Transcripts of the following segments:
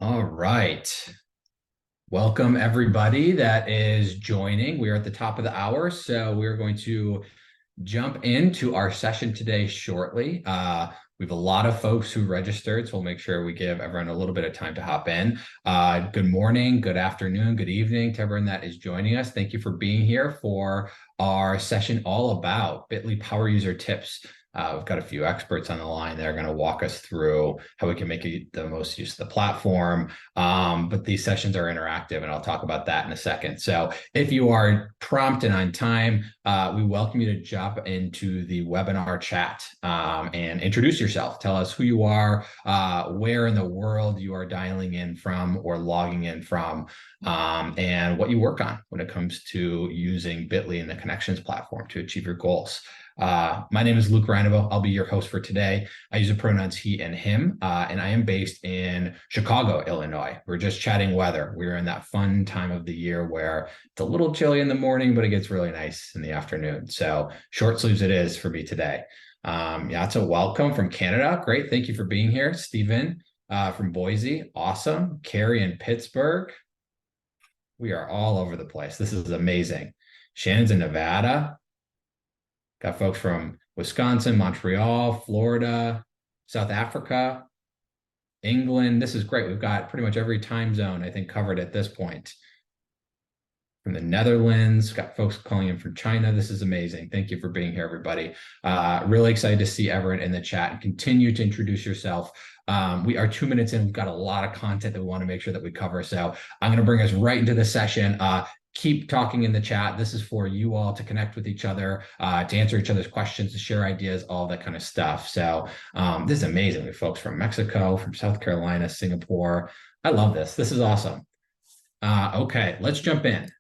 All right. Welcome, everybody that is joining. We are at the top of the hour, so we're going to jump into our session today shortly. We have a lot of folks who registered, so we'll make sure we give everyone a little bit of time to hop in. Good morning, good afternoon, good evening to everyone that is joining us. Thank you for being here for our session all about Bitly power user tips. We've got a few experts on the line that are going to walk us through how we can make the most use of the platform. But these sessions are interactive, and I'll talk about that in a second. So if you are prompt and on time, we welcome you to jump into the webinar chat and introduce yourself. Tell us who you are, where in the world you are dialing in from or logging in from, and what you work on when it comes to using Bitly and the Connections platform to achieve your goals. My name is Luke Reinebo. I'll be your host for today. I use the pronouns he and him, and I am based in Chicago, Illinois. We're just chatting weather. We're in that fun time of the year where it's a little chilly in the morning, but it gets really nice in the afternoon. So short sleeves it is for me today. Yeah, it's a welcome from Canada. Great. Thank you for being here. Stephen from Boise. Awesome. Carrie in Pittsburgh. We are all over the place. This is amazing. Shannon's in Nevada. Got folks from Wisconsin, Montreal, Florida, South Africa, England. This is great. We've got pretty much every time zone, I think, covered at this point. From the Netherlands, got folks calling in from China. This is amazing. Thank you for being here, everybody. Really excited to see everyone in the chat and continue to introduce yourself. We are 2 minutes in. We've got a lot of content that we want to make sure that we cover. So I'm going to bring us right into the session. Keep talking in the chat. This is for you all to connect with each other, to answer each other's questions, to share ideas, all that kind of stuff. So this is amazing. We have folks from Mexico, from South Carolina, Singapore. I love this. This is awesome. Okay, let's jump in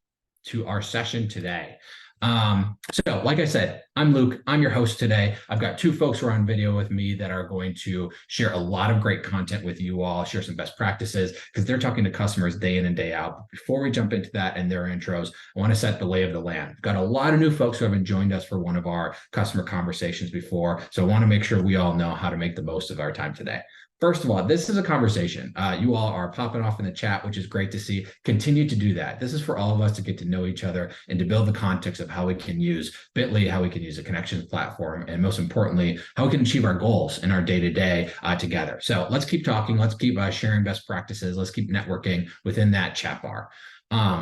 to our session today. So like I said, I'm Luke. I'm your host today. I've got two folks who are on video with me that are going to share a lot of great content with you all, share some best practices because they're talking to customers day in and day out. But before we jump into that and their intros, I want to set the lay of the land. We've got a lot of new folks who haven't joined us for one of our customer conversations before. So I want to make sure we all know how to make the most of our time today. First of all, this is a conversation. You all are popping off in the chat, which is great to see. Continue to do that. This is for all of us to get to know each other and to build the context of how we can use Bitly, how we can use a connections platform, and most importantly, how we can achieve our goals in our day-to-day together. So let's keep talking. Let's keep sharing best practices. Let's keep networking within that chat bar.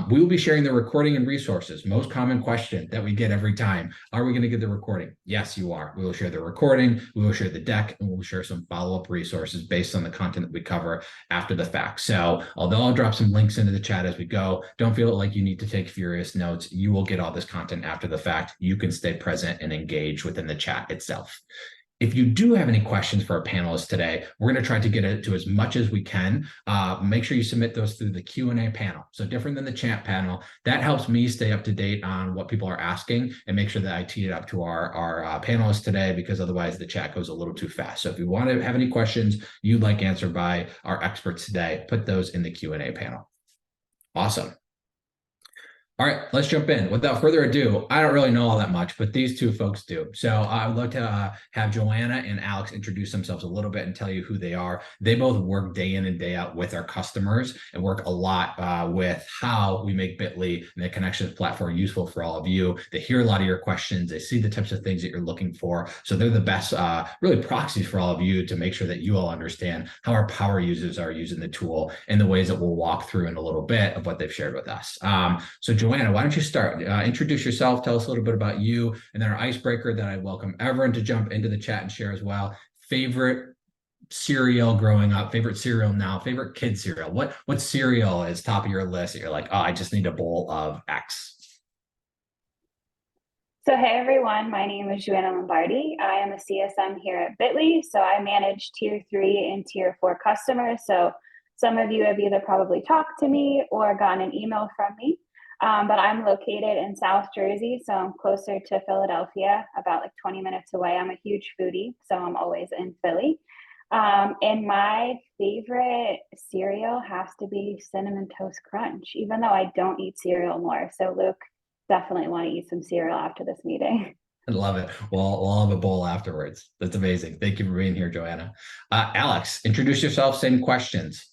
We will be sharing the recording and resources. Most common question that we get every time. Are we going to get the recording? Yes, you are. We will share the recording. We will share the deck, and we'll share some follow-up resources based on the content that we cover after the fact. So although I'll drop some links into the chat as we go, don't feel like you need to take furious notes. You will get all this content after the fact. You can stay present and engage within the chat itself. If you do have any questions for our panelists today, we're going to try to get it to as much as we can. Make sure you submit those through the Q&A panel. So different than the chat panel, that helps me stay up to date on what people are asking and make sure that I tee it up to our panelists today, because otherwise the chat goes a little too fast. So if you want to have any questions you'd like answered by our experts today, put those in the Q&A panel. Awesome. All right, let's jump in. Without further ado, I don't really know all that much, but these two folks do. So I would love to have Joanna and Alex introduce themselves a little bit and tell you who they are. They both work day in and day out with our customers and work a lot with how we make Bitly and the Connections platform useful for all of you. They hear a lot of your questions. They see the types of things that you're looking for. So they're the best really proxies for all of you to make sure that you all understand how our power users are using the tool in the ways that we'll walk through in a little bit of what they've shared with us. So Joanna, why don't you start? Introduce yourself, tell us a little bit about you, and then our icebreaker that I welcome everyone to jump into the chat and share as well. Favorite cereal growing up, favorite cereal now, favorite kid cereal. What cereal is top of your list that you're like, oh, I just need a bowl of X? So hey everyone, my name is Joanna Lombardi. I am a CSM here at Bitly. So I manage tier 3 and tier 4 customers. So some of you have either probably talked to me or gotten an email from me. But I'm located in South Jersey, so I'm closer to Philadelphia, about like 20 minutes away. I'm a huge foodie, so I'm always in Philly. And my favorite cereal has to be Cinnamon Toast Crunch, even though I don't eat cereal more. So Luke, definitely want to eat some cereal after this meeting. I love it. Well, we'll have a bowl afterwards. That's amazing. Thank you for being here, Joanna. Alex, introduce yourself, same questions.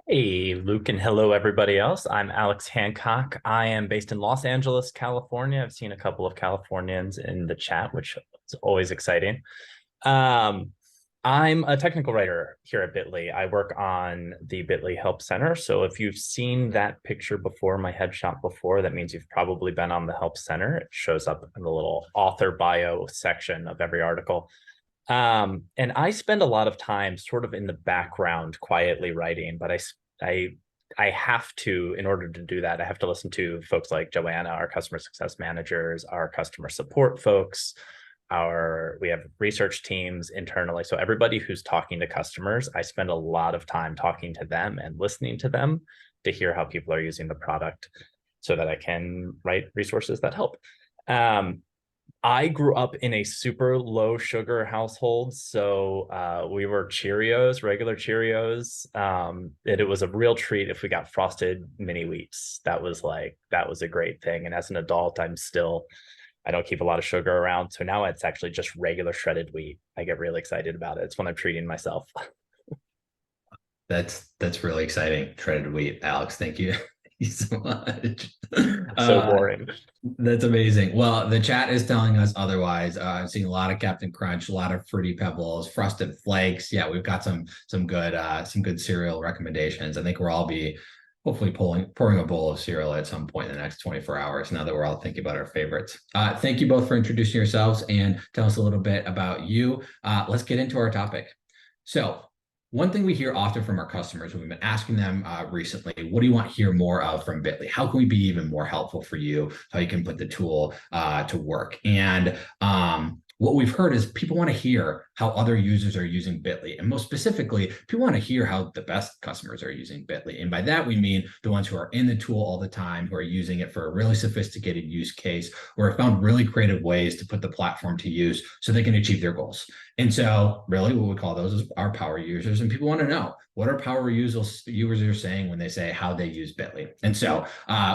Hey, Luke, and hello, everybody else. I'm Alex Hancock. I am based in Los Angeles, California. I've seen a couple of Californians in the chat, which is always exciting. Um, I'm a technical writer here at Bitly. I work on the Bitly Help Center. So if you've seen that picture before, my headshot before, that means you've probably been on the Help Center. It shows up in the little author bio section of every article. And I spend a lot of time sort of in the background quietly writing, but I I have to, in order to do that, I have to listen to folks like Joanna, our customer success managers, our customer support folks, we have research teams internally. So everybody who's talking to customers, I spend a lot of time talking to them and listening to them to hear how people are using the product so that I can write resources that help. Um, I grew up in a super low sugar household, so we were Cheerios, regular Cheerios. It was a real treat if we got frosted mini wheats. That was a great thing. And as an adult, I don't keep a lot of sugar around, so now it's actually just regular shredded wheat. I get really excited about it. It's when I'm treating myself. That's really exciting. Shredded wheat, Alex. Thank you. Thank you so much. So Uh, boring. that's amazing. Well, the chat is telling us otherwise. I'm seeing a lot of Captain Crunch, a lot of Fruity Pebbles, Frosted Flakes. Yeah, we've got some good cereal recommendations. I think we'll all be hopefully pouring a bowl of cereal at some point in the next 24 hours. Now that we're all thinking about our favorites. Thank you both for introducing yourselves and tell us a little bit about you. Let's get into our topic. So one thing we hear often from our customers, and we've been asking them recently, what do you want to hear more of from Bitly? How can we be even more helpful for you? How you can put the tool to work? And what we've heard is people want to hear how other users are using Bitly. And most specifically, people want to hear how the best customers are using Bitly. And by that, we mean the ones who are in the tool all the time, who are using it for a really sophisticated use case, or have found really creative ways to put the platform to use so they can achieve their goals. And so really what we call those is our power users. And people want to know, what are power users saying when they say how they use Bitly? And so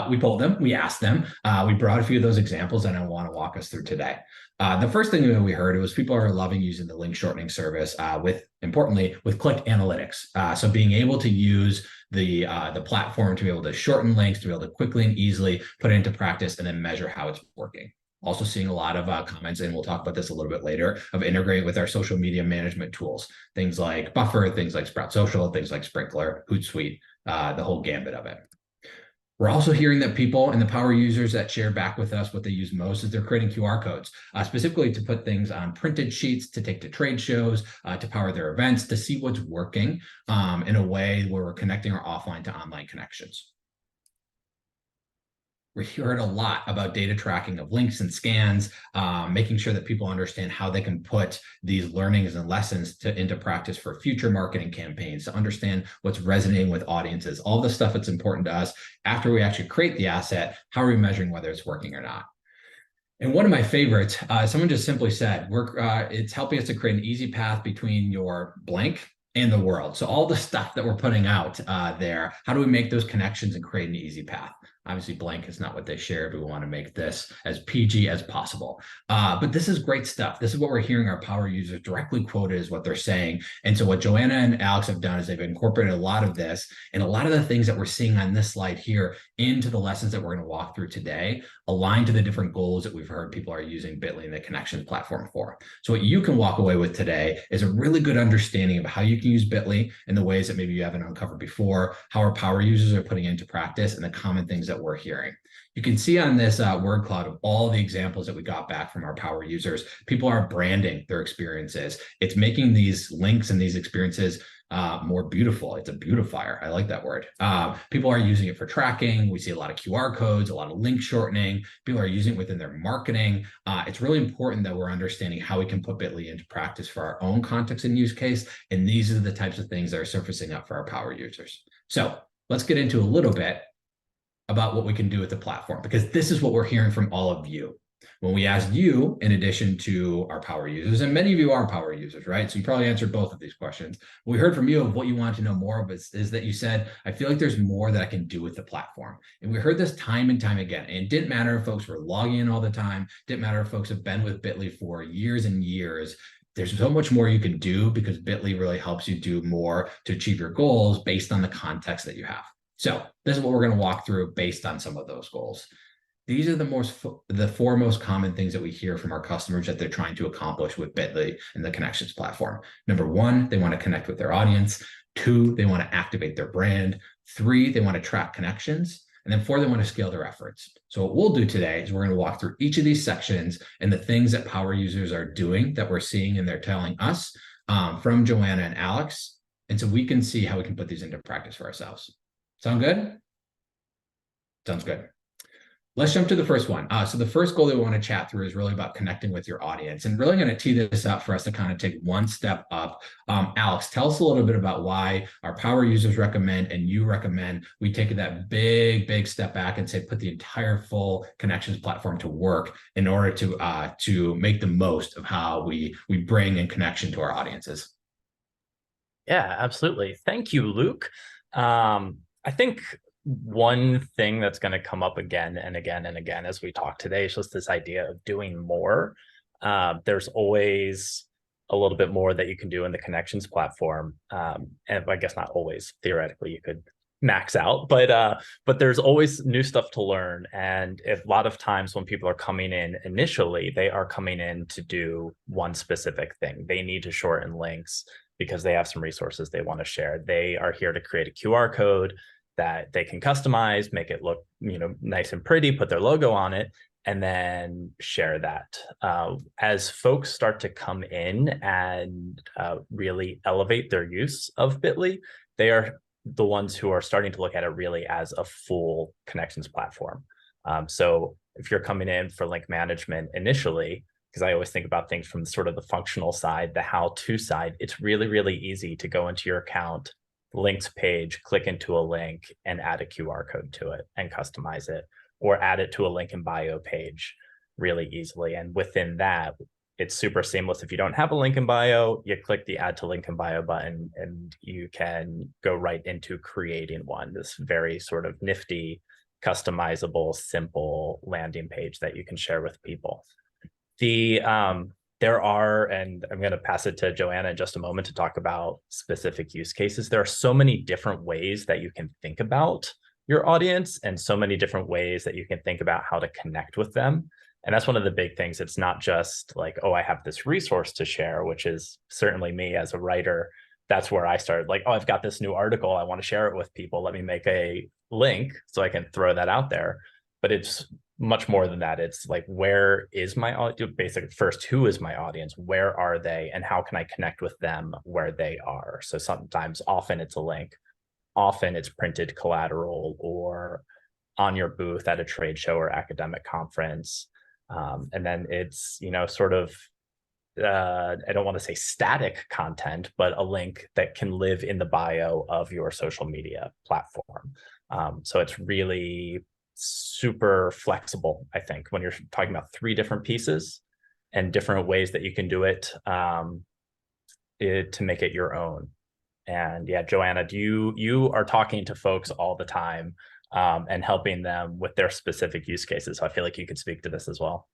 we polled them, we asked them, we brought a few of those examples and I want to walk us through today. The first thing that we heard was people are loving using the link shortening service importantly, with click analytics. So being able to use the platform to be able to shorten links, to be able to quickly and easily put it into practice and then measure how it's working. Also seeing a lot of comments, and we'll talk about this a little bit later, of integrating with our social media management tools, things like Buffer, things like Sprout Social, things like Sprinkler, Hootsuite, the whole gambit of it. We're also hearing that people and the power users that share back with us what they use most is they're creating QR codes, specifically to put things on printed sheets, to take to trade shows, to power their events, to see what's working in a way where we're connecting our offline to online connections. We heard a lot about data tracking of links and scans, making sure that people understand how they can put these learnings and lessons into practice for future marketing campaigns, to understand what's resonating with audiences, all the stuff that's important to us after we actually create the asset. How are we measuring whether it's working or not? And one of my favorites, someone just simply said, it's helping us to create an easy path between your blank and the world. So all the stuff that we're putting out there, how do we make those connections and create an easy path? Obviously, blank is not what they shared. We want to make this as PG as possible. But this is great stuff. This is what we're hearing our power users directly quoted is what they're saying. And so what Joanna and Alex have done is they've incorporated a lot of this and a lot of the things that we're seeing on this slide here into the lessons that we're going to walk through today, aligned to the different goals that we've heard people are using Bitly and the connections platform for. So what you can walk away with today is a really good understanding of how you can use Bitly in the ways that maybe you haven't uncovered before, how our power users are putting into practice, and the common things that we're hearing. You can see on this word cloud of all the examples that we got back from our power users, people are branding their experiences. It's making these links and these experiences more beautiful. It's a beautifier. I like that word. People are using it for tracking. We see a lot of QR codes, a lot of link shortening. People are using it within their marketing. It's really important that we're understanding how we can put Bitly into practice for our own context and use case. And these are the types of things that are surfacing up for our power users. So let's get into a little bit about what we can do with the platform, because this is what we're hearing from all of you. When we asked you, in addition to our power users, and many of you are power users, right? So you probably answered both of these questions. What we heard from you of what you want to know more of is that you said, I feel like there's more that I can do with the platform. And we heard this time and time again. And it didn't matter if folks were logging in all the time, didn't matter if folks have been with Bitly for years and years. there's so much more you can do because Bitly really helps you do more to achieve your goals based on the context that you have. So this is what we're going to walk through based on some of those goals. These are the four most common things that we hear from our customers that they're trying to accomplish with Bitly and the connections platform. Number one, they want to connect with their audience. Two, they want to activate their brand. Three, they want to track connections. And then four, they want to scale their efforts. So what we'll do today is we're going to walk through each of these sections and the things that power users are doing that we're seeing and they're telling us from Joanna and Alex. And so we can see how we can put these into practice for ourselves. Sound good? Sounds good. Let's jump to the first one. So the first goal that we want to chat through is really about connecting with your audience, and really going to tee this up for us to kind of take one step up. Alex, tell us a little bit about why our power users recommend and you recommend we take that big step back and say put the entire full connections platform to work in order to make the most of how we bring in connection to our audiences. Yeah, absolutely. Thank you, Luke. I think one thing that's going to come up again and again and again as we talk today is just this idea of doing more. There's always a little bit more that you can do in the connections platform. And I guess not always. Theoretically, you could max out, but there's always new stuff to learn. And a lot of times when people are coming in initially, they are coming in to do one specific thing. They need to shorten links because they have some resources they want to share. They are here to create a QR code that they can customize, make it look, nice and pretty, put their logo on it, and then share that. As folks start to come in and really elevate their use of Bitly, they are the ones who are starting to look at it really as a full connections platform. So if you're coming in for link management initially, because I always think about things from sort of the functional side, the how-to side, it's really easy to go into your account, links page, click into a link and add a QR code to it and customize it, or add it to a link in bio page really easily. And within that, it's super seamless. If you don't have a link in bio, you click the add to link in bio button and you can go right into creating one, this very sort of nifty, customizable, simple landing page that you can share with people. There are, and I'm going to pass it to Joanna in just a moment to talk about specific use cases. There are so many different ways that you can think about your audience and so many different ways that you can think about how to connect with them. And that's one of the big things. It's not just like, oh, I have this resource to share, which is certainly me as a writer. That's where I started, like, oh, I've got this new article. I want to share it with people. Let me make a link so I can throw that out there. But it's much more than that. It's like, where is my audience? Basically, first, who is my audience? Where are they? And how can I connect with them where they are? So often it's a link. Often it's printed collateral or on your booth at a trade show or academic conference. And then it's, sort of, I don't want to say static content, but a link that can live in the bio of your social media platform. So it's really super flexible, I think, when you're talking about three different pieces and different ways that you can do it, to make it your own. And yeah, Joanna, you are talking to folks all the time and helping them with their specific use cases. So I feel like you could speak to this as well.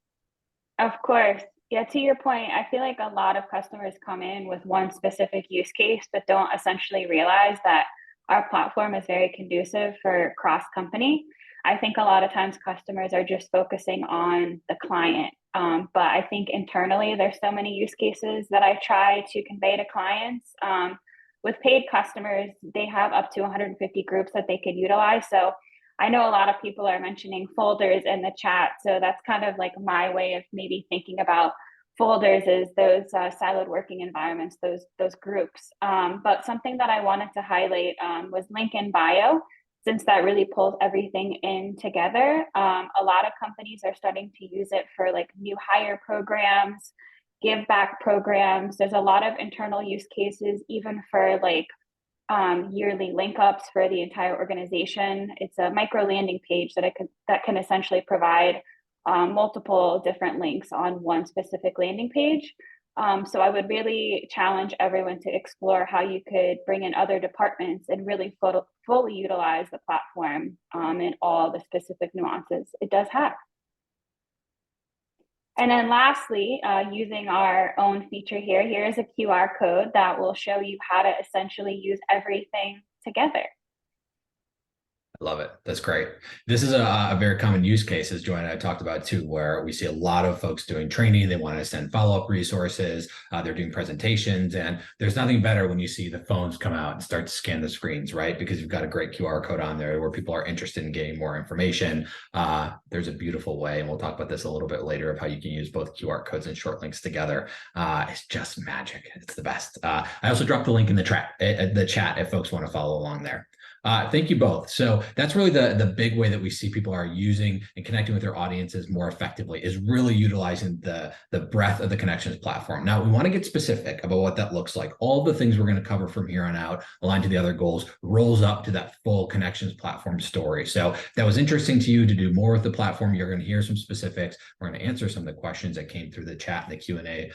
Of course. Yeah, to your point, I feel like a lot of customers come in with one specific use case, but don't essentially realize that our platform is very conducive for cross-company. I think a lot of times customers are just focusing on the client. But I think internally, there's so many use cases that I try to convey to clients. With paid customers, they have up to 150 groups that they could utilize. So I know a lot of people are mentioning folders in the chat. So that's kind of like my way of maybe thinking about folders is those siloed working environments, those groups. But something that I wanted to highlight was link in bio, since that really pulls everything in together. A lot of companies are starting to use it for like new hire programs, give back programs. There's a lot of internal use cases, even for like yearly link ups for the entire organization. It's a micro landing page that can essentially provide multiple different links on one specific landing page. So I would really challenge everyone to explore how you could bring in other departments and really fully utilize the platform in all the specific nuances it does have. And then lastly, using our own feature here, here is a QR code that will show you how to essentially use everything together. I love it. That's great. This is a very common use case, as Joanna and I talked about too, where we see a lot of folks doing training. They want to send follow-up resources. They're doing presentations, and there's nothing better when you see the phones come out and start to scan the screens, right? Because you've got a great QR code on there where people are interested in getting more information. There's a beautiful way, and we'll talk about this a little bit later, of how you can use both QR codes and short links together. It's just magic. It's the best. I also dropped the link in the chat if folks want to follow along there. Thank you both. So that's really the big way that we see people are using and connecting with their audiences more effectively, is really utilizing the breadth of the Connections platform. Now, we want to get specific about what that looks like. All the things we're going to cover from here on out, aligned to the other goals, rolls up to that full Connections platform story. So if that was interesting to you to do more with the platform, you're going to hear some specifics. We're going to answer some of the questions that came through the chat and the Q&A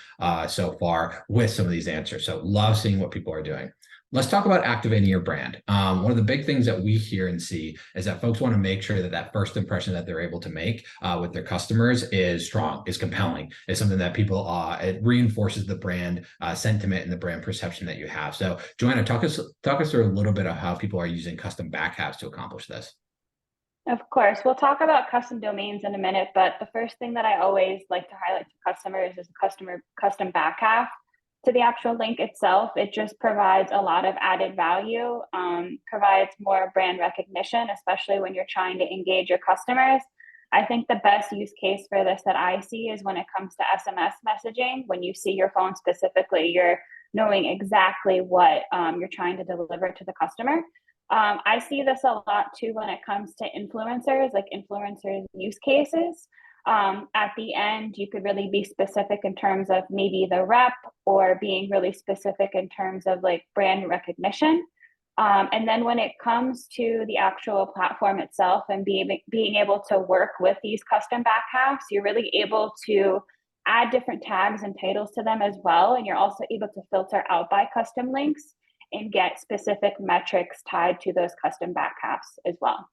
so far with some of these answers. So love seeing what people are doing. Let's talk about activating your brand. One of the big things that we hear and see is that folks want to make sure that that first impression that they're able to make with their customers is strong, is compelling, is something that people, it reinforces the brand sentiment and the brand perception that you have. So Joanna, talk us through a little bit of how people are using custom backhalves to accomplish this. Of course, we'll talk about custom domains in a minute, but the first thing that I always like to highlight to customers is custom backhalf to the actual link itself. It just provides a lot of added value, provides more brand recognition, especially when you're trying to engage your customers. I think the best use case for this that I see is when it comes to SMS messaging. When you see your phone specifically, you're knowing exactly what you're trying to deliver to the customer. I see this a lot too when it comes to influencers, like influencers use cases. At the end, you could really be specific in terms of maybe the rep, or being really specific in terms of like brand recognition. And then when it comes to the actual platform itself and being able to work with these custom backhalves, you're really able to add different tags and titles to them as well. And you're also able to filter out by custom links and get specific metrics tied to those custom backhalves as well.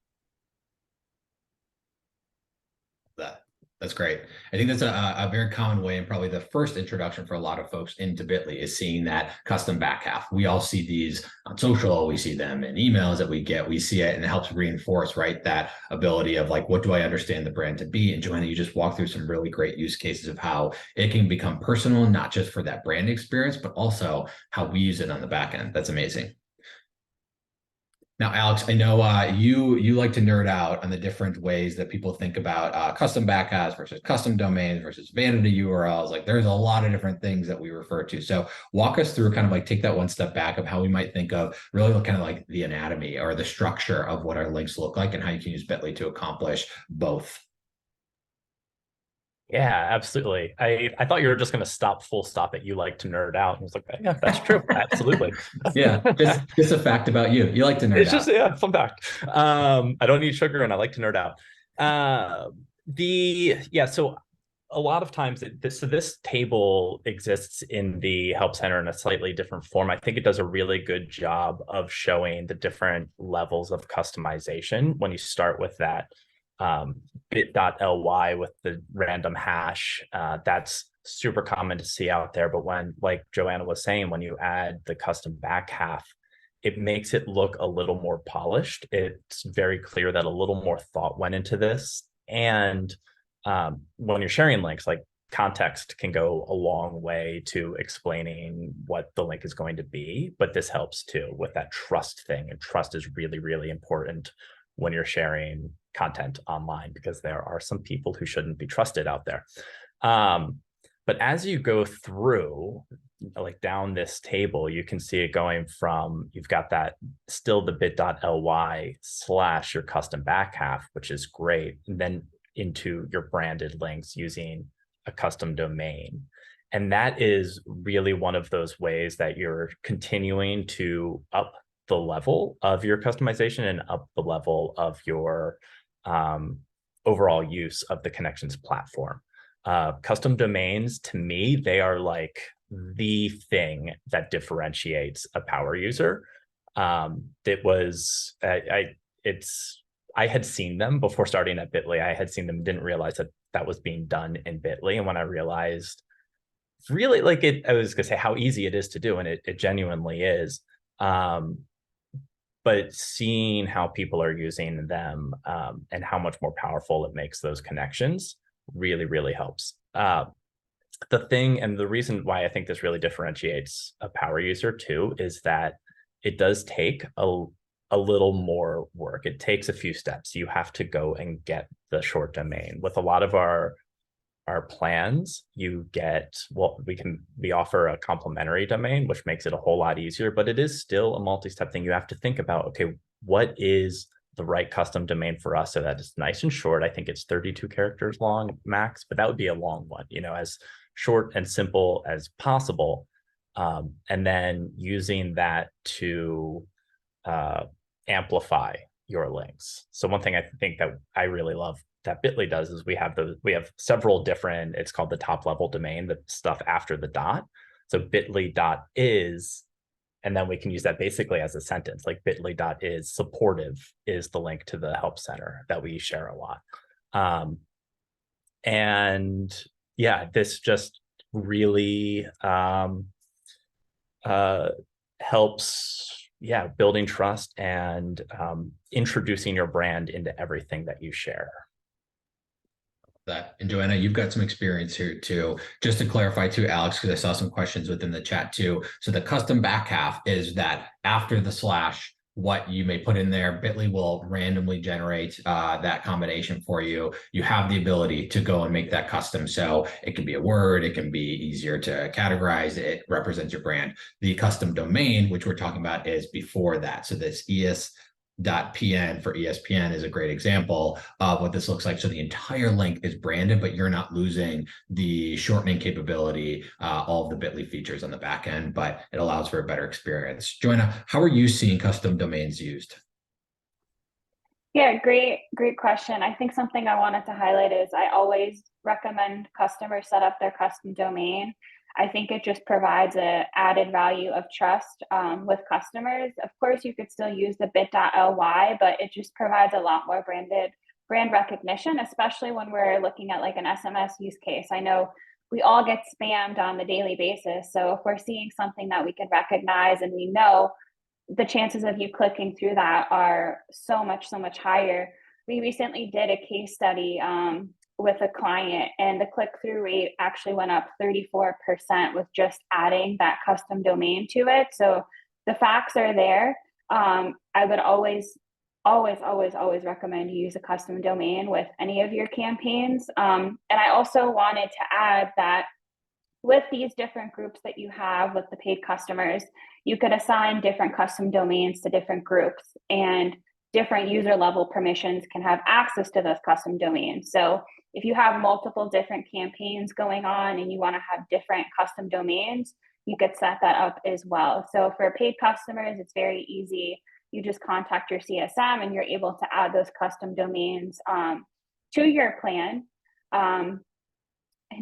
That's great. I think that's a very common way, and probably the first introduction for a lot of folks into Bitly is seeing that custom backhalf. We all see these on social, we see them in emails that we get, we see it, and it helps reinforce, right, that ability of like, what do I understand the brand to be? And Joanna, you just walked through some really great use cases of how it can become personal, not just for that brand experience, but also how we use it on the back end. That's amazing. Now, Alex, I know you like to nerd out on the different ways that people think about custom backhalves versus custom domains versus vanity URLs. Like, there's a lot of different things that we refer to. So walk us through, kind of like take that one step back of how we might think of really kind of like the anatomy or the structure of what our links look like, and how you can use Bitly to accomplish both. Yeah, absolutely. I thought you were just going to full stop at you like to nerd out. I was like, yeah, that's true. Absolutely. Yeah, just a fact about you. You like to nerd It's just, out. yeah, fun fact. I don't need sugar and I like to nerd out. So a lot of times this table exists in the Help Center in a slightly different form. I think it does a really good job of showing the different levels of customization when you start with that bit.ly with the random hash. That's super common to see out there. But when, like Joanna was saying, when you add the custom backhalf, it makes it look a little more polished. It's very clear that a little more thought went into this. And when you're sharing links, like, context can go a long way to explaining what the link is going to be. But this helps too with that trust thing. And trust is really, really important when you're sharing content online, because there are some people who shouldn't be trusted out there. But as you go through, like down this table, you can see it going from, you've got that still the bit.ly / your custom backhalf, which is great, and then into your branded links using a custom domain. And that is really one of those ways that you're continuing to up the level of your customization and up the level of your overall use of the Connections platform. Custom domains, to me, they are like the thing that differentiates a power user. I had seen them before starting at Bitly. I had seen them, didn't realize that that was being done in Bitly. And when I realized really like it, I was gonna say how easy it is to do, and it genuinely is. But seeing how people are using them and how much more powerful it makes those connections really, really helps. The thing and the reason why I think this really differentiates a power user too is that it does take a little more work. It takes a few steps. You have to go and get the short domain. With a lot of our plans, you get, well, we offer a complimentary domain, which makes it a whole lot easier, but it is still a multi-step thing. You have to think about, okay, what is the right custom domain for us so that it's nice and short. I think it's 32 characters long max, but that would be a long one, as short and simple as possible. And then using that to amplify your links. So one thing I think that I really love that Bitly does is we have several different, it's called the top level domain, the stuff after the dot. So bit.ly.is, and then we can use that basically as a sentence, like bit.ly.is supportive is the link to the help center that we share a lot. And yeah, this just really helps, building trust and introducing your brand into everything that you share. That. And Joanna, you've got some experience here too. Just to clarify too, Alex, because I saw some questions within the chat too. So the custom back half is that after the slash, what you may put in there, Bitly will randomly generate that combination for you. You have the ability to go and make that custom. So it can be a word, it can be easier to categorize, it represents your brand. The custom domain, which we're talking about, is before that. So this ES.PN for ESPN is a great example of what this looks like. So the entire link is branded, but you're not losing the shortening capability, all of the Bitly features on the back end, but it allows for a better experience. Joanna, how are you seeing custom domains used? Yeah, great question. I think something I wanted to highlight is I always recommend customers set up their custom domain. I think it just provides an added value of trust with customers. Of course, you could still use the bit.ly, but it just provides a lot more brand recognition, especially when we're looking at like an SMS use case. I know we all get spammed on the daily basis. So if we're seeing something that we can recognize and we know, the chances of you clicking through that are so much higher. We recently did a case study with a client, and the click-through rate actually went up 34% with just adding that custom domain to it. So the facts are there. I would always recommend you use a custom domain with any of your campaigns. And I also wanted to add that with these different groups that you have with the paid customers, you could assign different custom domains to different groups, and different user level permissions can have access to those custom domains. So if you have multiple different campaigns going on and you want to have different custom domains, you could set that up as well. So for paid customers, it's very easy. You just contact your CSM and you're able to add those custom domains to your plan. And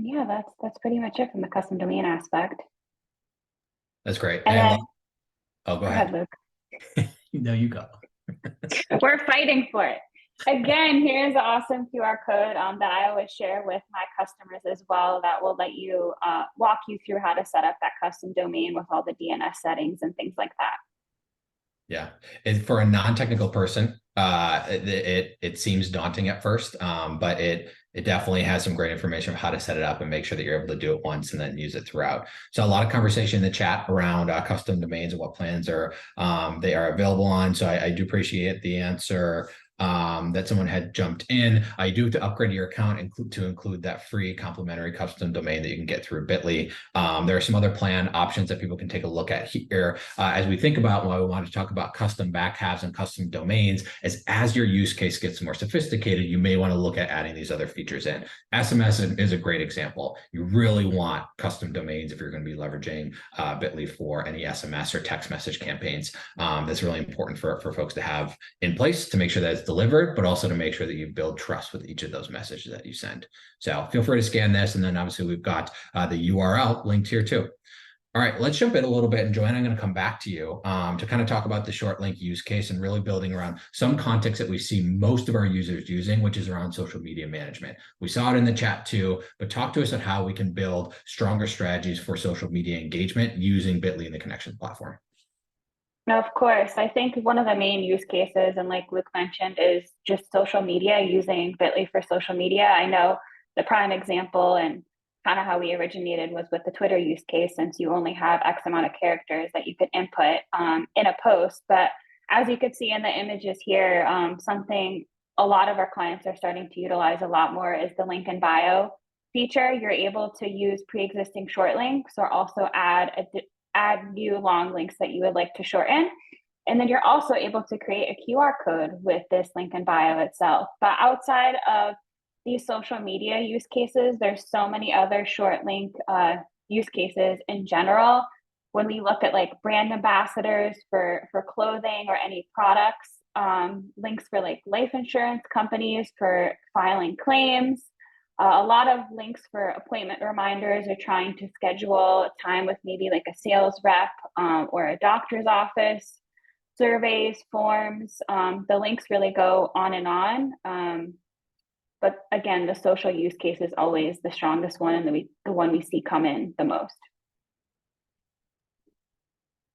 yeah, that's pretty much it from the custom domain aspect. That's great. And go ahead. Luke. No, you go. We're fighting for it. Again, here's an awesome QR code that I always share with my customers as well, that will let you walk you through how to set up that custom domain with all the DNS settings and things like that. Yeah, for a non-technical person, it seems daunting at first, but it definitely has some great information of how to set it up and make sure that you're able to do it once and then use it throughout. So a lot of conversation in the chat around custom domains and what plans are they are available on. So I do appreciate the answer that someone had jumped in. I do have to upgrade your account to include that free complimentary custom domain that you can get through Bitly. There are some other plan options that people can take a look at here as we think about why we want to talk about custom back halves and custom domains. As your use case gets more sophisticated, you may want to look at adding these other features in. SMS is a great example. You really want custom domains if you're going to be leveraging Bitly for any SMS or text message campaigns. That's really important for folks to have in place to make sure that it's delivered, but also to make sure that you build trust with each of those messages that you send. So feel free to scan this. And then obviously we've got the URL linked here too. All right, let's jump in a little bit. And Joanna, I'm going to come back to you to kind of talk about the short link use case and really building around some context that we see most of our users using, which is around social media management. We saw it in the chat too, but talk to us on how we can build stronger strategies for social media engagement using Bitly and the Connections platform. No, of course. I think one of the main use cases, and like Luke mentioned, is just social media, using Bitly for social media. I know the prime example and kind of how we originated was with the Twitter use case, since you only have X amount of characters that you could input in a post. But as you could see in the images here, something a lot of our clients are starting to utilize a lot more is the link in bio feature. You're able to use pre-existing short links or also add new long links that you would like to shorten. And then you're also able to create a QR code with this link in bio itself. But outside of these social media use cases, there's so many other short link use cases in general. When we look at like brand ambassadors for clothing or any products, links for like life insurance companies for filing claims, a lot of links for appointment reminders or trying to schedule time with maybe like a sales rep or a doctor's office, surveys, forms. The links really go on and on. But again, the social use case is always the strongest one and the one we see come in the most.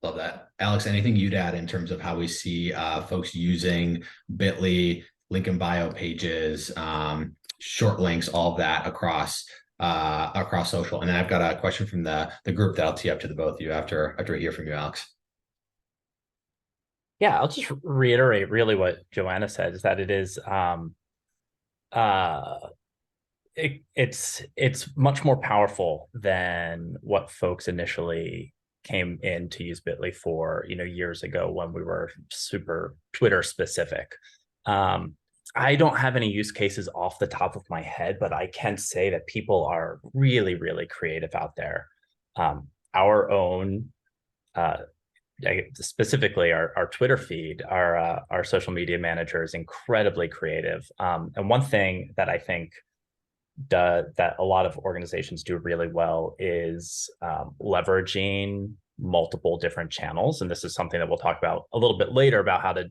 Love that. Alex, anything you'd add in terms of how we see folks using Bitly, link in bio pages, short links, all of that across social? And then I've got a question from the group that I'll tee up to the both of you after I hear from you, Alex. Yeah, I'll just reiterate really what Joanna said, is that it is it's much more powerful than what folks initially came in to use Bitly for, years ago when we were super Twitter specific. I don't have any use cases off the top of my head, but I can say that people are really, really creative out there. Our own, specifically our Twitter feed, our social media manager is incredibly creative. And one thing that I think that a lot of organizations do really well is leveraging multiple different channels. And this is something that we'll talk about a little bit later about how to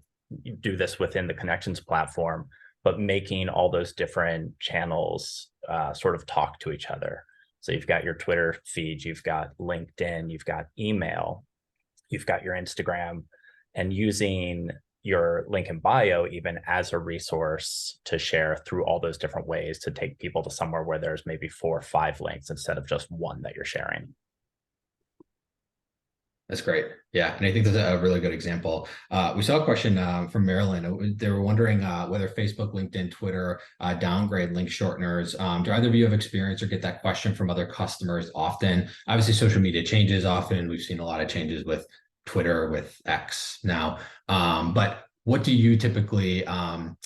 do this within the Connections platform, but making all those different channels sort of talk to each other. So you've got your Twitter feed, you've got LinkedIn, you've got email, you've got your Instagram, and using your link in bio even as a resource to share through all those different ways to take people to somewhere where there's maybe 4 or 5 links instead of just one that you're sharing. That's great. Yeah. And I think that's a really good example. We saw a question from Maryland. They were wondering whether Facebook, LinkedIn, Twitter downgrade link shorteners. Do either of you have experience or get that question from other customers often? Obviously, social media changes often. We've seen a lot of changes with Twitter, with X now. But what do you typically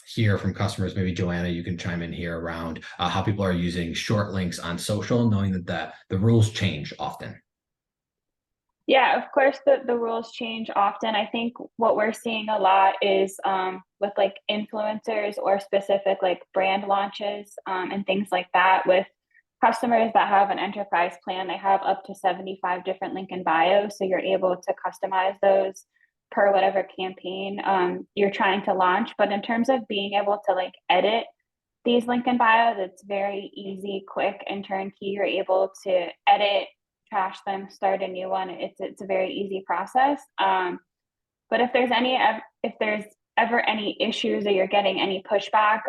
hear from customers? Maybe Joanna, you can chime in here around how people are using short links on social, knowing that the rules change often. Yeah, of course, the rules change often. I think what we're seeing a lot is with like influencers or specific like brand launches and things like that. With customers that have an enterprise plan, they have up to 75 different link in bio. So you're able to customize those per whatever campaign you're trying to launch. But in terms of being able to like edit these link in bio, that's very easy, quick, and turnkey. You're able to edit, trash them, start a new one. It's a very easy process. But if there's ever any issues or you're getting any pushback,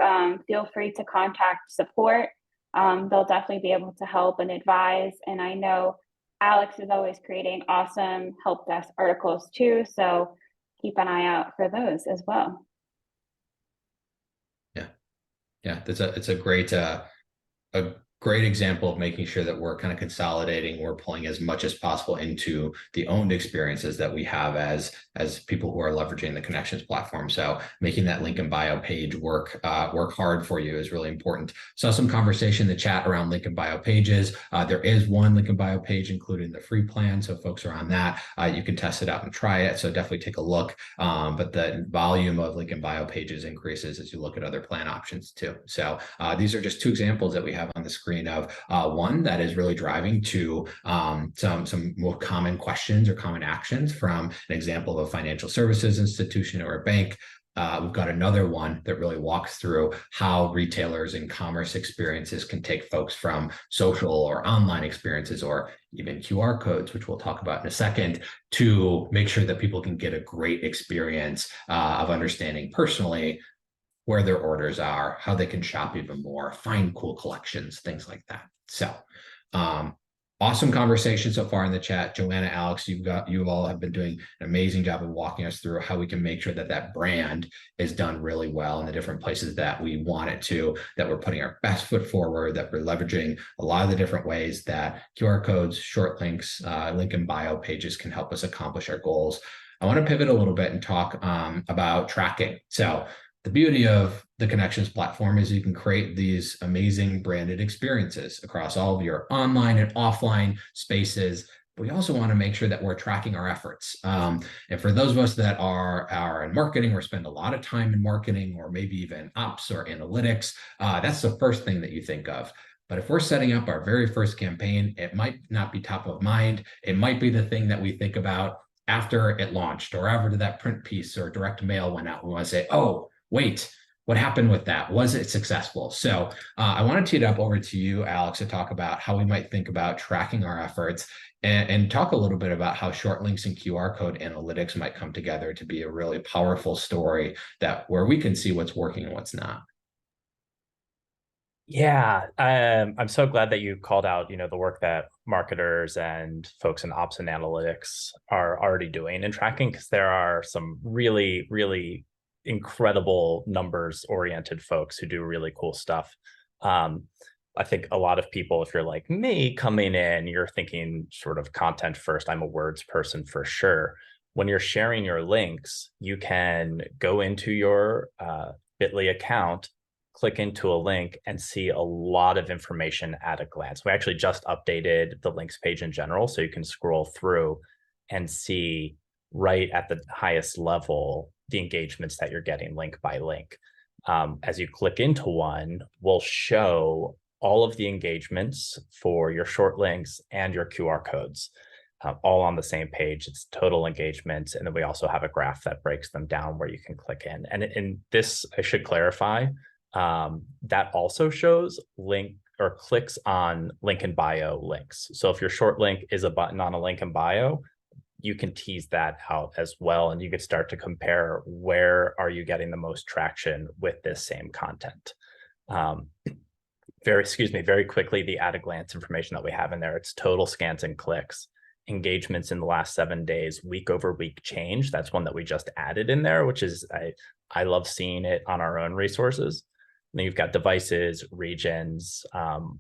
feel free to contact support. They'll definitely be able to help and advise. And I know Alex is always creating awesome help desk articles too, so keep an eye out for those as well. Yeah, it's a great example of making sure that we're kind of consolidating, we're pulling as much as possible into the owned experiences that we have as people who are leveraging the Connections platform. So making that link in bio page work hard for you is really important. Saw some conversation in the chat around link in bio pages. There is one link in bio page included in the free plan. So if folks are on that, you can test it out and try it. So definitely take a look. But the volume of link in bio pages increases as you look at other plan options too. So these are just 2 examples that we have on the screen screen of one that is really driving to some more common questions or common actions from an example of a financial services institution or a bank. We've got another one that really walks through how retailers and commerce experiences can take folks from social or online experiences or even QR codes, which we'll talk about in a second, to make sure that people can get a great experience of understanding personally where their orders are, how they can shop even more, find cool collections, things like that. So awesome conversation so far in the chat. Joanna, Alex, you all have been doing an amazing job of walking us through how we can make sure that that brand is done really well in the different places that we want it to, that we're putting our best foot forward, that we're leveraging a lot of the different ways that QR codes, short links, link in bio pages can help us accomplish our goals. I want to pivot a little bit and talk about tracking. So the beauty of the Connections platform is you can create these amazing branded experiences across all of your online and offline spaces. But we also want to make sure that we're tracking our efforts. And for those of us that are in marketing or spend a lot of time in marketing, or maybe even ops or analytics, that's the first thing that you think of. But if we're setting up our very first campaign, it might not be top of mind. It might be the thing that we think about after it launched or after that print piece or direct mail went out. We want to say, oh, wait, what happened with that? Was it successful? So I want to tee it up over to you, Alex, to talk about how we might think about tracking our efforts and talk a little bit about how short links and QR code analytics might come together to be a really powerful story where we can see what's working and what's not. Yeah, I'm so glad that you called out, the work that marketers and folks in ops and analytics are already doing in tracking, because there are some really, really incredible numbers-oriented folks who do really cool stuff. I think a lot of people, if you're like me coming in, you're thinking sort of content first. I'm a words person for sure. When you're sharing your links, you can go into your Bitly account, click into a link, and see a lot of information at a glance. We actually just updated the links page in general, so you can scroll through and see right at the highest level the engagements that you're getting link by link. As you click into one, we'll show all of the engagements for your short links and your QR codes, all on the same page. It's total engagements. And then we also have a graph that breaks them down where you can click in. And in this, I should clarify, that also shows link or clicks on link in bio links. So if your short link is a button on a link in bio, you can tease that out as well. And you can start to compare where are you getting the most traction with this same content. Very quickly, the at a glance information that we have in there, it's total scans and clicks, engagements in the last 7 days, week over week change. That's one that we just added in there, which is, I love seeing it on our own resources. And then you've got devices, regions.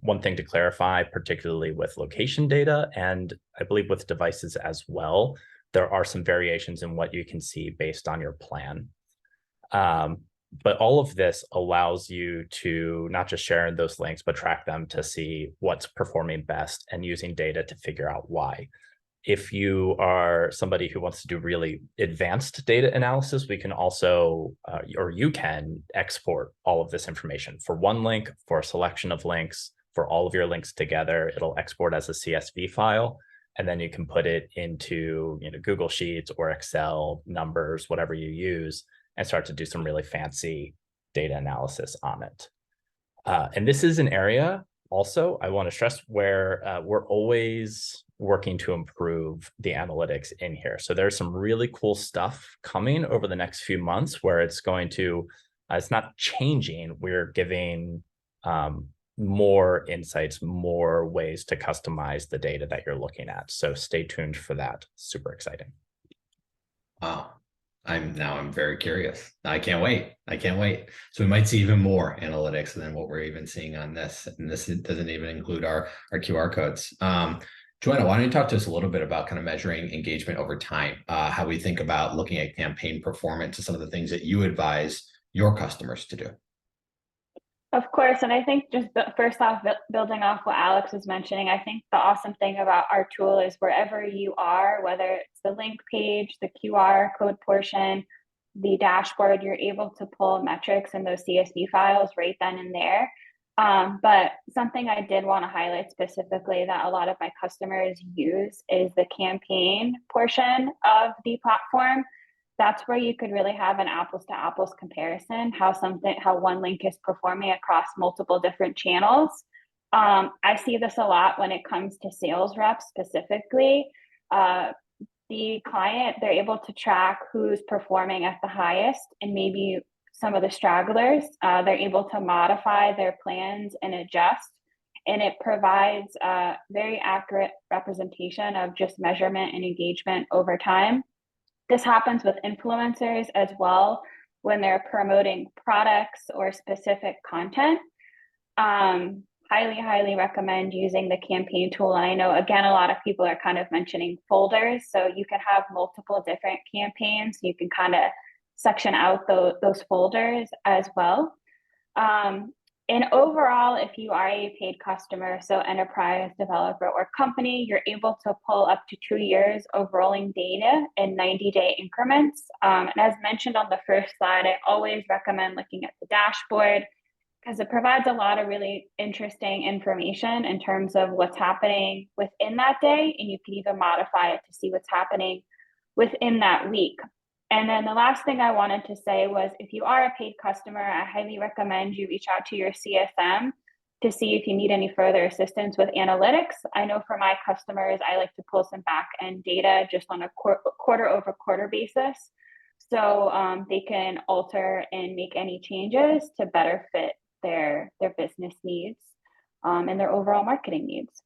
One thing to clarify, particularly with location data, and I believe with devices as well, there are some variations in what you can see based on your plan. But all of this allows you to not just share those links, but track them to see what's performing best and using data to figure out why. If you are somebody who wants to do really advanced data analysis, we can also, or you can export all of this information for one link, for a selection of links, for all of your links together. It'll export as a CSV file, and then you can put it into Google Sheets or Excel, numbers, whatever you use, and start to do some really fancy data analysis on it. And this is an area also I want to stress where we're always working to improve the analytics in here. So there's some really cool stuff coming over the next few months where it's going to, it's not changing, we're giving more insights, more ways to customize the data that you're looking at. So stay tuned for that. Super exciting. Wow. I'm very curious. I can't wait. So we might see even more analytics than what we're even seeing on this. And this doesn't even include our QR codes. Joanna, why don't you talk to us a little bit about kind of measuring engagement over time, how we think about looking at campaign performance and some of the things that you advise your customers to do? Of course. And I think just first off, building off what Alex was mentioning, I think the awesome thing about our tool is wherever you are, whether it's the link page, the QR code portion, the dashboard, you're able to pull metrics in those CSV files right then and there. But something I did want to highlight specifically that a lot of my customers use is the campaign portion of the platform. That's where you could really have an apples to apples comparison, how one link is performing across multiple different channels. I see this a lot when it comes to sales reps specifically. The client, they're able to track who's performing at the highest and maybe some of the stragglers. They're able to modify their plans and adjust, and it provides a very accurate representation of just measurement and engagement over time. This happens with influencers as well when they're promoting products or specific content. Highly recommend using the campaign tool. And I know, again, a lot of people are kind of mentioning folders. So you can have multiple different campaigns. You can kind of section out those folders as well. And overall, if you are a paid customer, so enterprise, developer, or company, you're able to pull up to 2 years of rolling data in 90-day increments. And as mentioned on the first slide, I always recommend looking at the dashboard because it provides a lot of really interesting information in terms of what's happening within that day, and you can even modify it to see what's happening within that week. And then the last thing I wanted to say was, if you are a paid customer, I highly recommend you reach out to your CSM to see if you need any further assistance with analytics. I know for my customers, I like to pull some back end data just on a quarter over quarter basis. So they can alter and make any changes to better fit their business needs and their overall marketing needs.